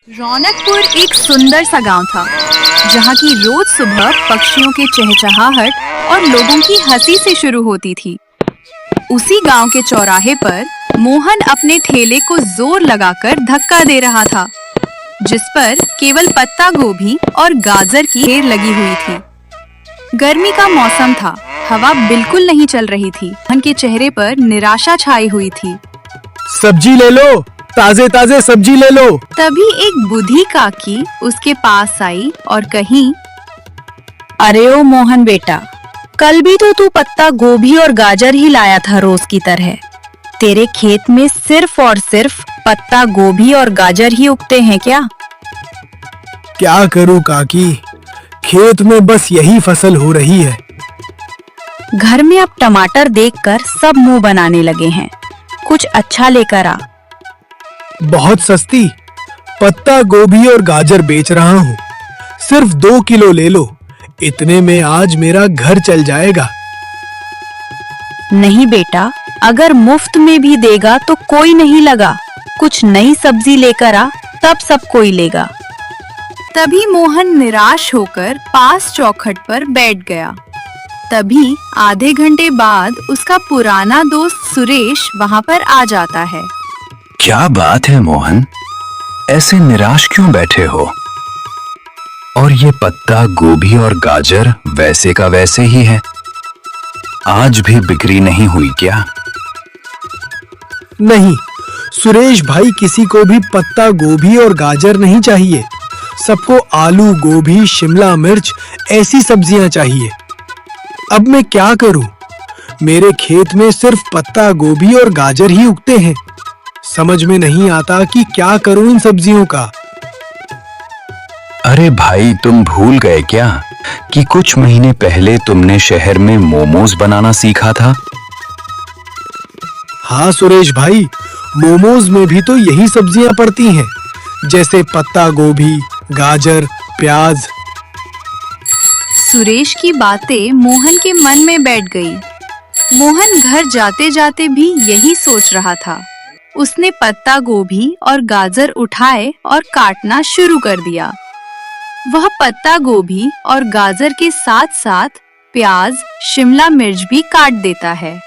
रौनकपुर एक सुंदर सा गांव था, जहां की रोज सुबह पक्षियों के चहचहाहट और लोगों की हंसी से शुरू होती थी। उसी गांव के चौराहे पर मोहन अपने ठेले को जोर लगाकर धक्का दे रहा था, जिस पर केवल पत्ता गोभी और गाजर की ढेर लगी हुई थी। गर्मी का मौसम था, हवा बिल्कुल नहीं चल रही थी। मोहन के चेहरे पर निराशा छाई हुई थी। सब्जी ले लो, ताजे ताजे सब्जी ले लो। तभी एक बूढ़ी काकी उसके पास आई और कही, अरे ओ मोहन बेटा, कल भी तो तू पत्ता गोभी और गाजर ही लाया था रोज की तरह। तेरे खेत में सिर्फ और सिर्फ पत्ता गोभी और गाजर ही उगते हैं क्या? क्या करूं काकी, खेत में बस यही फसल हो रही है। घर में अब टमाटर देखकर सब मुंह बनाने लगे हैं। कुछ अच्छा लेकर आ। बहुत सस्ती पत्ता गोभी और गाजर बेच रहा हूँ, सिर्फ 2 किलो ले लो, इतने में आज मेरा घर चल जाएगा। नहीं बेटा, अगर मुफ्त में भी देगा तो कोई नहीं लगा। कुछ नई सब्जी लेकर आ, तब सब कोई लेगा। तभी मोहन निराश होकर पास चौखट पर बैठ गया। तभी आधे घंटे बाद उसका पुराना दोस्त सुरेश वहां पर आ जाता है। क्या बात है मोहन, ऐसे निराश क्यों बैठे हो? और ये पत्ता गोभी और गाजर वैसे का वैसे ही है, आज भी बिक्री नहीं हुई क्या? नहीं सुरेश भाई, किसी को भी पत्ता गोभी और गाजर नहीं चाहिए। सबको आलू, गोभी, शिमला मिर्च ऐसी सब्जियां चाहिए। अब मैं क्या करूं? मेरे खेत में सिर्फ पत्ता गोभी और गाजर ही उगते हैं। समझ में नहीं आता कि क्या करूं इन सब्जियों का। अरे भाई, तुम भूल गए क्या कि कुछ महीने पहले तुमने शहर में मोमोज बनाना सीखा था? हाँ सुरेश भाई, मोमोज में भी तो यही सब्जियां पड़ती हैं, जैसे पत्ता गोभी, गाजर, प्याज। सुरेश की बातें मोहन के मन में बैठ गई। मोहन घर जाते जाते भी यही सोच रहा था। उसने पत्ता गोभी और गाजर उठाए और काटना शुरू कर दिया। वह पत्ता गोभी और गाजर के साथ साथ प्याज, शिमला मिर्च भी काट देता है।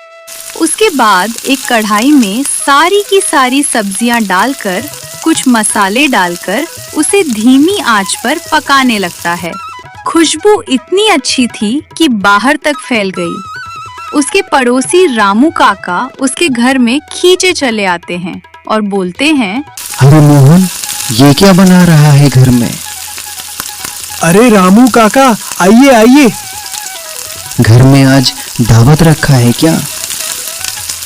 उसके बाद एक कढ़ाई में सारी की सारी सब्जियां डालकर, कुछ मसाले डालकर उसे धीमी आंच पर पकाने लगता है। खुशबू इतनी अच्छी थी कि बाहर तक फैल गई। उसके पड़ोसी रामू काका उसके घर में खींचे चले आते हैं और बोलते हैं, अरे मोहन, ये क्या बना रहा है घर में? अरे रामू काका, आइए आइए। घर में आज दावत रखा है क्या?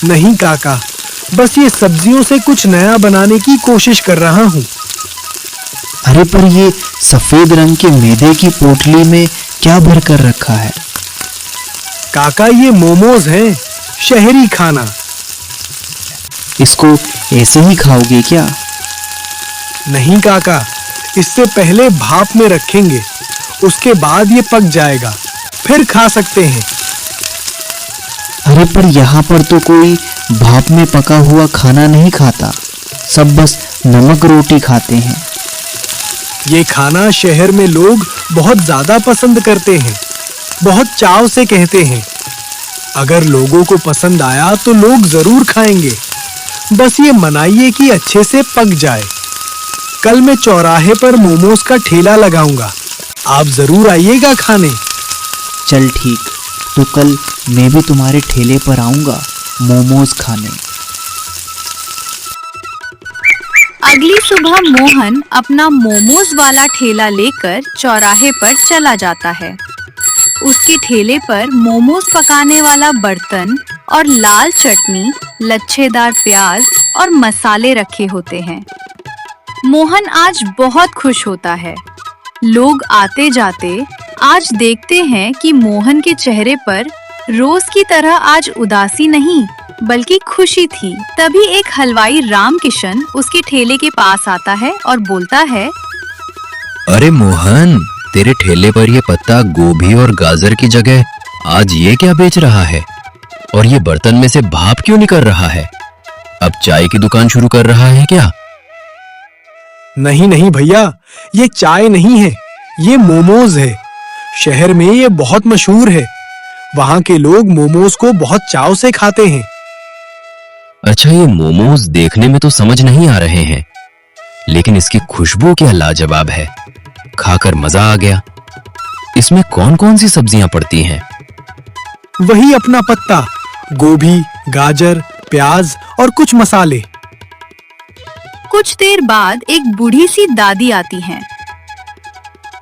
नहीं काका, बस ये सब्जियों से कुछ नया बनाने की कोशिश कर रहा हूँ। अरे पर ये सफेद रंग के मैदे की पोटली में क्या भर कर रखा है? काका, ये मोमोज हैं, शहरी खाना। इसको ऐसे ही खाओगे क्या? नहीं काका, इससे पहले भाप में रखेंगे, उसके बाद ये पक जाएगा, फिर खा सकते हैं। अरे पर यहाँ पर तो कोई भाप में पका हुआ खाना नहीं खाता, सब बस नमक रोटी खाते हैं। ये खाना शहर में लोग बहुत ज्यादा पसंद करते हैं, बहुत चाव से कहते हैं। अगर लोगों को पसंद आया तो लोग जरूर खाएंगे, बस ये मनाइए कि अच्छे से पक जाए। कल मैं चौराहे पर मोमोज का ठेला लगाऊंगा, आप जरूर आइएगा खाने। चल ठीक, तो कल मैं भी तुम्हारे ठेले पर आऊंगा मोमोज खाने। अगली सुबह मोहन अपना मोमोज वाला ठेला लेकर चौराहे पर चला जाता है। उसके ठेले पर मोमोज पकाने वाला बर्तन और लाल चटनी, लच्छेदार प्याज और मसाले रखे होते हैं। मोहन आज बहुत खुश होता है। लोग आते जाते आज देखते हैं कि मोहन के चेहरे पर रोज की तरह आज उदासी नहीं, बल्कि खुशी थी। तभी एक हलवाई राम किशन उसके ठेले के पास आता है और बोलता है, अरे मोहन, तेरे ठेले पर ये पत्ता गोभी और गाजर की जगह आज ये क्या बेच रहा है? और ये बर्तन में से भाप क्यों निकल रहा है? अब चाय की दुकान शुरू कर रहा है क्या? नहीं नहीं भैया, ये चाय नहीं है, ये मोमोज है। शहर में ये बहुत मशहूर है। वहाँ के लोग मोमोज को बहुत चाव से खाते हैं। अच्छा, ये मोमोज देखने में तो समझ नहीं आ रहे हैं, लेकिन इसकी खुशबू क्या लाजवाब है। खाकर मजा आ गया। इसमें कौन कौन सी सब्जियां पड़ती हैं? वही अपना पत्ता, गोभी, गाजर, प्याज और कुछ मसाले। कुछ देर बाद एक बूढ़ी सी दादी आती हैं।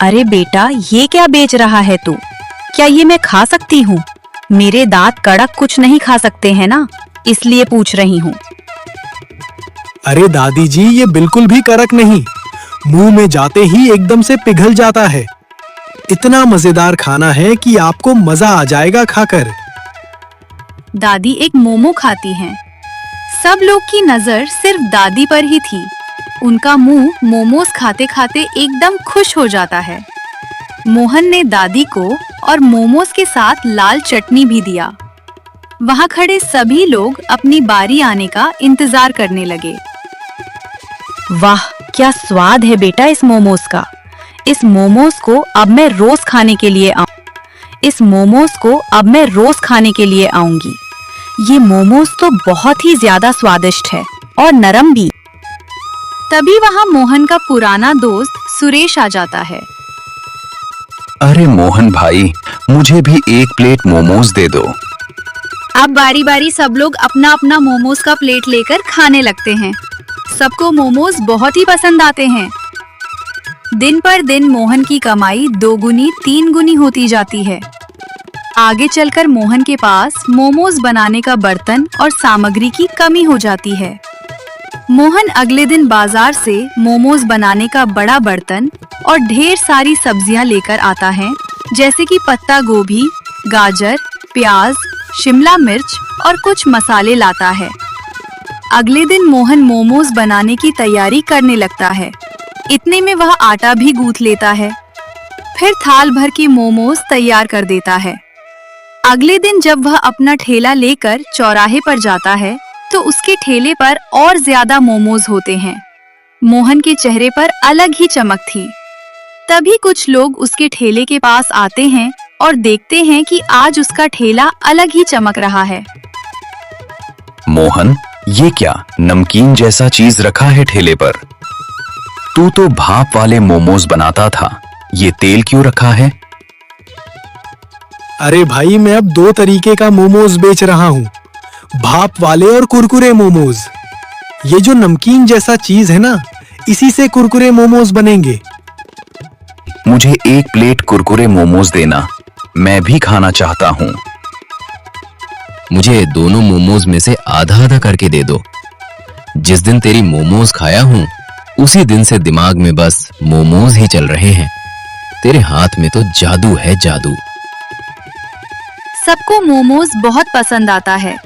अरे बेटा, ये क्या बेच रहा है तू? क्या ये मैं खा सकती हूँ? मेरे दांत कड़क कुछ नहीं खा सकते हैं ना, इसलिए पूछ रही हूँ। अरे दादी जी, ये बिल्कुल भी कड़क नहीं, मुंह में जाते ही एकदम से पिघल जाता है। इतना मजेदार खाना है कि आपको मजा आ जाएगा खाकर। दादी एक मोमो खाती हैं। सब लोग की नजर सिर्फ दादी पर ही थी। उनका मुंह मोमोज खाते खाते एकदम खुश हो जाता है। मोहन ने दादी को और मोमोज के साथ लाल चटनी भी दिया। वहाँ खड़े सभी लोग अपनी बारी आने का इंतजार करने लगे। वाह, क्या स्वाद है बेटा इस मोमोज का। इस मोमोज को अब मैं रोज खाने के लिए आऊंगी। ये मोमोज तो बहुत ही ज्यादा स्वादिष्ट है और नरम भी। तभी वहाँ मोहन का पुराना दोस्त सुरेश आ जाता है। अरे मोहन भाई, मुझे भी एक प्लेट मोमोज दे दो। अब बारी बारी सब लोग अपना अपना मोमोज का प्लेट लेकर खाने लगते हैं। सबको मोमोज बहुत ही पसंद आते हैं। दिन पर दिन मोहन की कमाई 2 गुनी 3 गुनी होती जाती है। आगे चलकर मोहन के पास मोमोज बनाने का बर्तन और सामग्री की कमी हो जाती है। मोहन अगले दिन बाजार से मोमोज बनाने का बड़ा बर्तन और ढेर सारी सब्जियां लेकर आता है, जैसे कि पत्ता गोभी, गाजर, प्याज, शिमला मिर्च और कुछ मसाले लाता है। अगले दिन मोहन मोमोज बनाने की तैयारी करने लगता है। इतने में वह आटा भी गूंथ लेता है। फिर थाल भर के मोमोज तैयार कर देता है। अगले दिन जब वह अपना ठेला लेकर चौराहे पर जाता है तो उसके ठेले पर और ज्यादा मोमोज होते हैं। मोहन के चेहरे पर अलग ही चमक थी। तभी कुछ लोग उसके ठेले के पास आते हैं और देखते हैं कि आज उसका ठेला अलग ही चमक रहा है। मोहन, ये क्या नमकीन जैसा चीज रखा है ठेले पर? तू तो भाप वाले मोमोज बनाता था, ये तेल क्यों रखा है? अरे भाई, मैं अब 2 तरीके का मोमोज बेच रहा हूँ, भाप वाले और कुरकुरे मोमोज। ये जो नमकीन जैसा चीज है ना, इसी से कुरकुरे मोमोज बनेंगे। मुझे एक प्लेट कुरकुरे मोमोज देना, मैं भी खाना चाहता हूँ। मुझे दोनों मोमोज में से आधा आधा करके दे दो। जिस दिन तेरी मोमोज खाया हूँ, उसी दिन से दिमाग में बस मोमोज ही चल रहे हैं। तेरे हाथ में तो जादू है, जादू। सबको मोमोज बहुत पसंद आता है,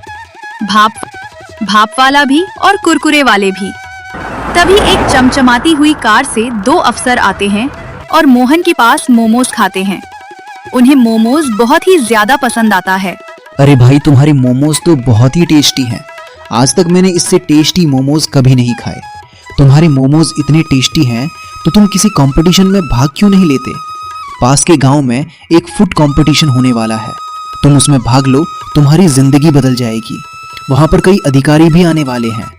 भाप वाला भी और कुरकुरे वाले भी। तभी एक चमचमाती हुई कार से 2 अफसर आते हैं और मोहन के पास मोमोज खाते हैं। उन्हें मोमोज बहुत ही ज्यादा पसंद आता है। अरे भाई, तुम्हारे मोमोज तो बहुत ही टेस्टी हैं। आज तक मैंने इससे टेस्टी मोमोज कभी नहीं खाए। तुम्हारे मोमोज इतने टेस्टी हैं तो तुम किसी कंपटीशन में भाग क्यों नहीं लेते? पास के गांव में एक फूड कंपटीशन होने वाला है, तुम उसमें भाग लो, तुम्हारी जिंदगी बदल जाएगी। वहां पर कई अधिकारी भी आने वाले हैं।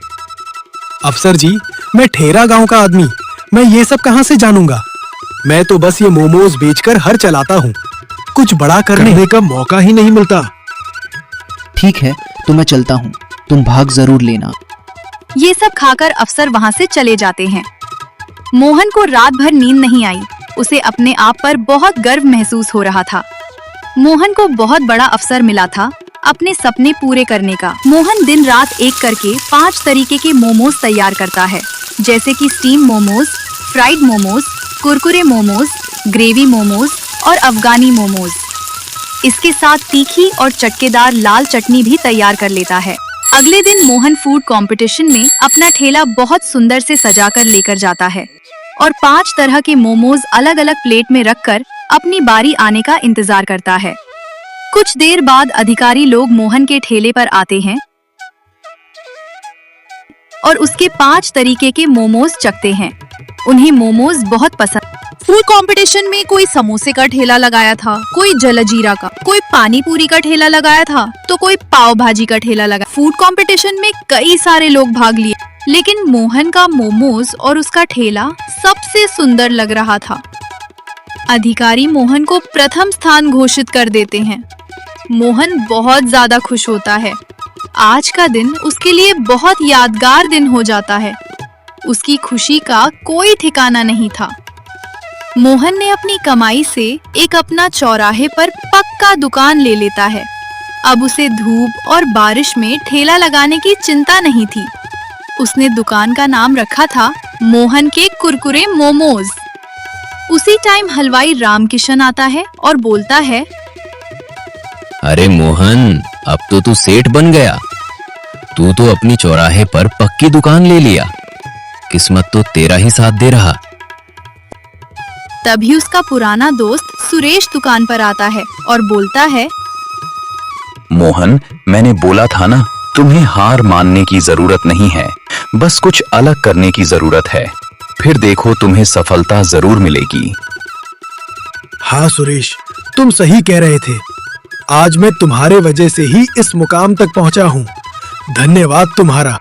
अफसर जी, मैं ठेरा गांव का आदमी, मैं ये सब कहां से जानूंगा? मैं तो बस ये मोमोज बेचकर हर चलाता हूँ, कुछ बड़ा करने का मौका ही नहीं मिलता। ठीक है, तो मैं चलता हूँ, तुम भाग जरूर लेना। ये सब खाकर अफसर वहाँ से चले जाते हैं। मोहन को रात भर नींद नहीं आई। उसे अपने आप पर बहुत गर्व महसूस हो रहा था। मोहन को बहुत बड़ा अवसर मिला था अपने सपने पूरे करने का। मोहन दिन रात एक करके 5 तरीके के मोमोज तैयार करता है, जैसे कि steam momos, fried momos, Kurkure momos, gravy momos और अफगानी मोमोज। इसके साथ तीखी और चटकेदार लाल चटनी भी तैयार कर लेता है। अगले दिन मोहन फूड कंपटीशन में अपना ठेला बहुत सुंदर से सजाकर लेकर जाता है और 5 तरह के मोमोज अलग अलग प्लेट में रखकर अपनी बारी आने का इंतजार करता है। कुछ देर बाद अधिकारी लोग मोहन के ठेले पर आते हैं और उसके 5 तरीके के मोमोज चखते हैं। उन्हें मोमोज बहुत पसंद। फूड कंपटीशन में कोई समोसे का ठेला लगाया था, कोई जलजीरा का, कोई पानी पूरी का ठेला लगाया था, तो कोई पाव भाजी का ठेला लगाया। फूड कंपटीशन में कई सारे लोग भाग लिए, लेकिन मोहन का मोमोज और उसका ठेला सबसे सुंदर लग रहा था। अधिकारी मोहन को प्रथम स्थान घोषित कर देते हैं। मोहन बहुत ज्यादा खुश होता है। आज का दिन उसके लिए बहुत यादगार दिन हो जाता है। उसकी खुशी का कोई ठिकाना नहीं था। मोहन ने अपनी कमाई से एक अपना चौराहे पर पक्का दुकान ले लेता है। अब उसे धूप और बारिश में ठेला लगाने की चिंता नहीं थी। उसने दुकान का नाम रखा था मोहन के कुरकुरे मोमोज। उसी टाइम हलवाई रामकिशन आता है और बोलता है, अरे मोहन, अब तो तू सेठ बन गया। तू तो अपनी चौराहे पर पक्की दुकान ले लिया। किस्मत तो तेरा ही साथ दे रहा। तभी उसका पुराना दोस्त सुरेश दुकान पर आता है और बोलता है, मोहन, मैंने बोला था ना, तुम्हें हार मानने की जरूरत नहीं है, बस कुछ अलग करने की जरूरत है। फिर देखो, तुम्हें सफलता जरूर मिलेगी। हाँ सुरेश, तुम सही कह रहे थे। आज मैं तुम्हारे वजह से ही इस मुकाम तक पहुंचा हूँ। धन्यवाद तुम्हारा।